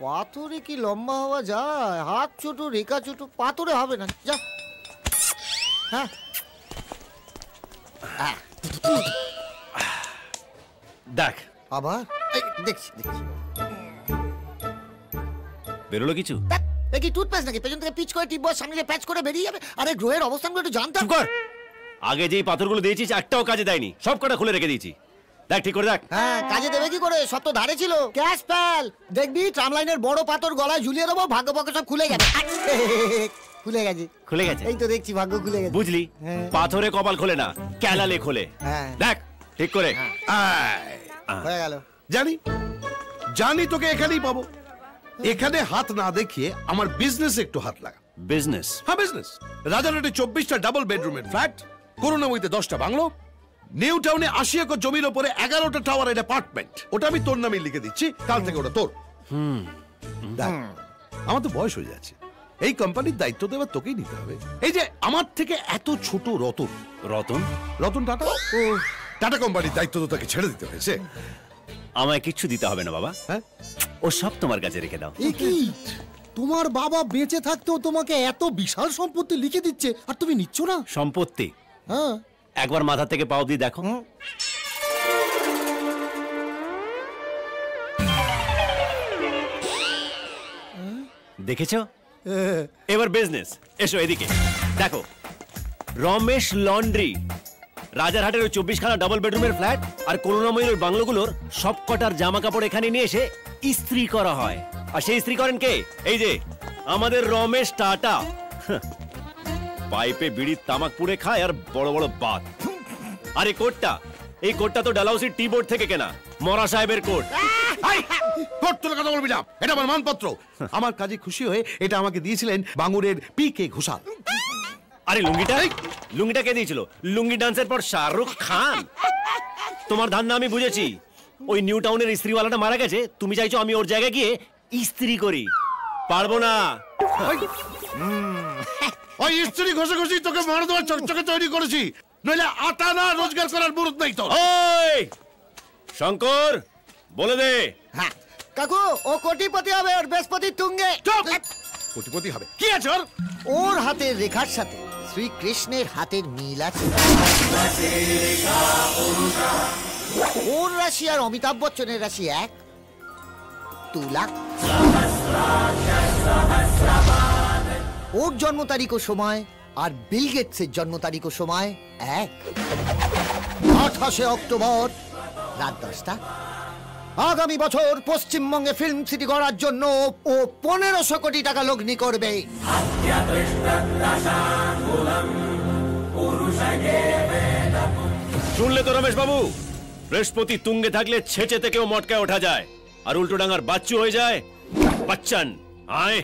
পাথরে কি লম্বা হওয়া যায়? হাত ছোট, রেখা ছোট, পাথরে হবে না। যা। হ্যাঁ দেখ আবার দেখছি দেখছি বেরোলো কিছু? এ কি টুথপেস্ট নাকি? পেছন থেকে পিচ করে টিপবো, সামনে প্যাচ করে বেরিয়ে যাবে। আরে গ্রহের অবস্থানগুলো একটু জানতাম। আগে যেই পাথরগুলো দিয়েছিস একটাও কাজে দেয়নি, সব কটা খুলে রেখে দিয়েছি। দেখ ঠিক করে দেখ। হ্যাঁ কাজে দেবে কি করে? সব তো ধারে ছিল। ক্যাশ প্যাল দেখবি, ট্রাম লাইনের বড় পাথর গলায় ঝুলিয়ে দেবো, ভাগ্য পক্ষে সব খুলে যাবে। খুলে গেছে, খুলে গেছে। এই তো দেখছি ভাগ্য খুলে গেছে। বুঝলি, পাথরে কপাল খোলে না, ক্যালালে খোলে। দেখ ঠিক করে। হয়ে গেল। জানি জানি তোকে এখানেই পাবো। এখানে হাত না দেখিয়ে আমার বিজনেসে একটু হাত লাগা। বিজনেস? হ্যাঁ বিজনেস। রাজারহাটে 24টা ডাবল বেডরুমের ফ্ল্যাট, করুণাময়ীতে 10টা বাংলো, নিউ টাউনে 80 একর জমির উপরে 11টা টাওয়ারের অ্যাপার্টমেন্ট। ওটা আমি তোর নামে লিখে দিচ্ছি, কাল থেকে ওটা তোর। দেখ আমার তো বয়স হয়ে যাচ্ছে, এই কোম্পানির দায়িত্ব তো এবার তোকেই নিতে হবে। এই যে আমার থেকে এত ছোট রতন, রতন টাটা, ও টাটা কোম্পানির দায়িত্ব তো তাকে ছেড়ে দিতে হয়েছে। আমায় কিচ্ছু দিতে হবে না বাবা, হ্যাঁ ও সব তোমার কাছে রেখে দাও। কি তোমার বাবা বেঁচে থাকতেও তোমাকে এত বিশাল সম্পত্তি লিখে দিচ্ছে আর তুমি নিচ্ছ না? সম্পত্তি? হ্যাঁ একবার মাথা থেকে পাও দিয়ে দেখো। দেখেছো? এবার বিজনেস। এসো এদিকে দেখো, রমেশ লন্ড্রি। রাজারহাটের ওই 24খানা ডাবল বেডরুমের ফ্ল্যাট আর করুণাময়ীর বাংলোগুলোর সব কটার জামা কাপড় এখানে নিয়ে এসে ইস্ত্রি করা হয়। আর সেই ইস্ত্রি করেন কে? এই যে আমাদের রমেশ টাটা। পাইপে বিড়ির তামাক পুড়ে খায় আর বড় বড় বাত। আর এই কোটটা তো ডালহাউসির টি বোর্ড থেকে কেনা, মরা সাহেবের কোট। কোট তোর কথা বলবি না, এটা আমার মানপত্র। আমার কাজে খুশি হয়ে এটা আমাকে দিয়েছিলেন বাঙুরের পি.কে. ঘোষাল। আরে লুঙ্গিটা কে দিয়েছিল? লুঙ্গি ডান্সের পর শাহরুখ খান। তোমার ধান্দা আমি বুঝেছি। ওই নিউ টাউনের ইস্ত্রিওয়ালাটা মারা গেছে, তুমি চাইছো আমি ওর জায়গায় গিয়ে ইস্ত্রি করি। পারবো না। ওই ইস্ত্রি ঘষে ঘষি তোকে মারা দেওয়ার চকচকে তৈরি করেছি, নইলে আটা না রোজগার করার মুরত নাই তো। ওই শঙ্কর বলে দে। হ্যাঁ কাকু, ও কোটিপতি হবে, ওর বৃহস্পতি তুঙ্গে। কোটিপতি হবে? কি আছে ওর? ওর হাতের রেখার সাথে শ্রীকৃষ্ণের হাতের মিল আছে। ওর রাশি আর অমিতাভ বচ্চনের রাশি এক, তুলা। ওর জন্ম তারিখ ও সময় আর বিল গেটসের জন্ম তারিখ ও সময় এক। 28শে অক্টোবর রাত 10টা। আগামী বছর পশ্চিমবঙ্গে ফিল্ম সিটি করার জন্য ও 1500 কোটি টাকা লগ্নি করবে। শুনলে তো রমেশ বাবু, বৃহস্পতি তুঙ্গে থাকলে ছেচে থেকেও মটকায় ওঠা যায়, আর উল্টো ডাঙার বাচ্চু হয়ে যায় বচ্চন। আয়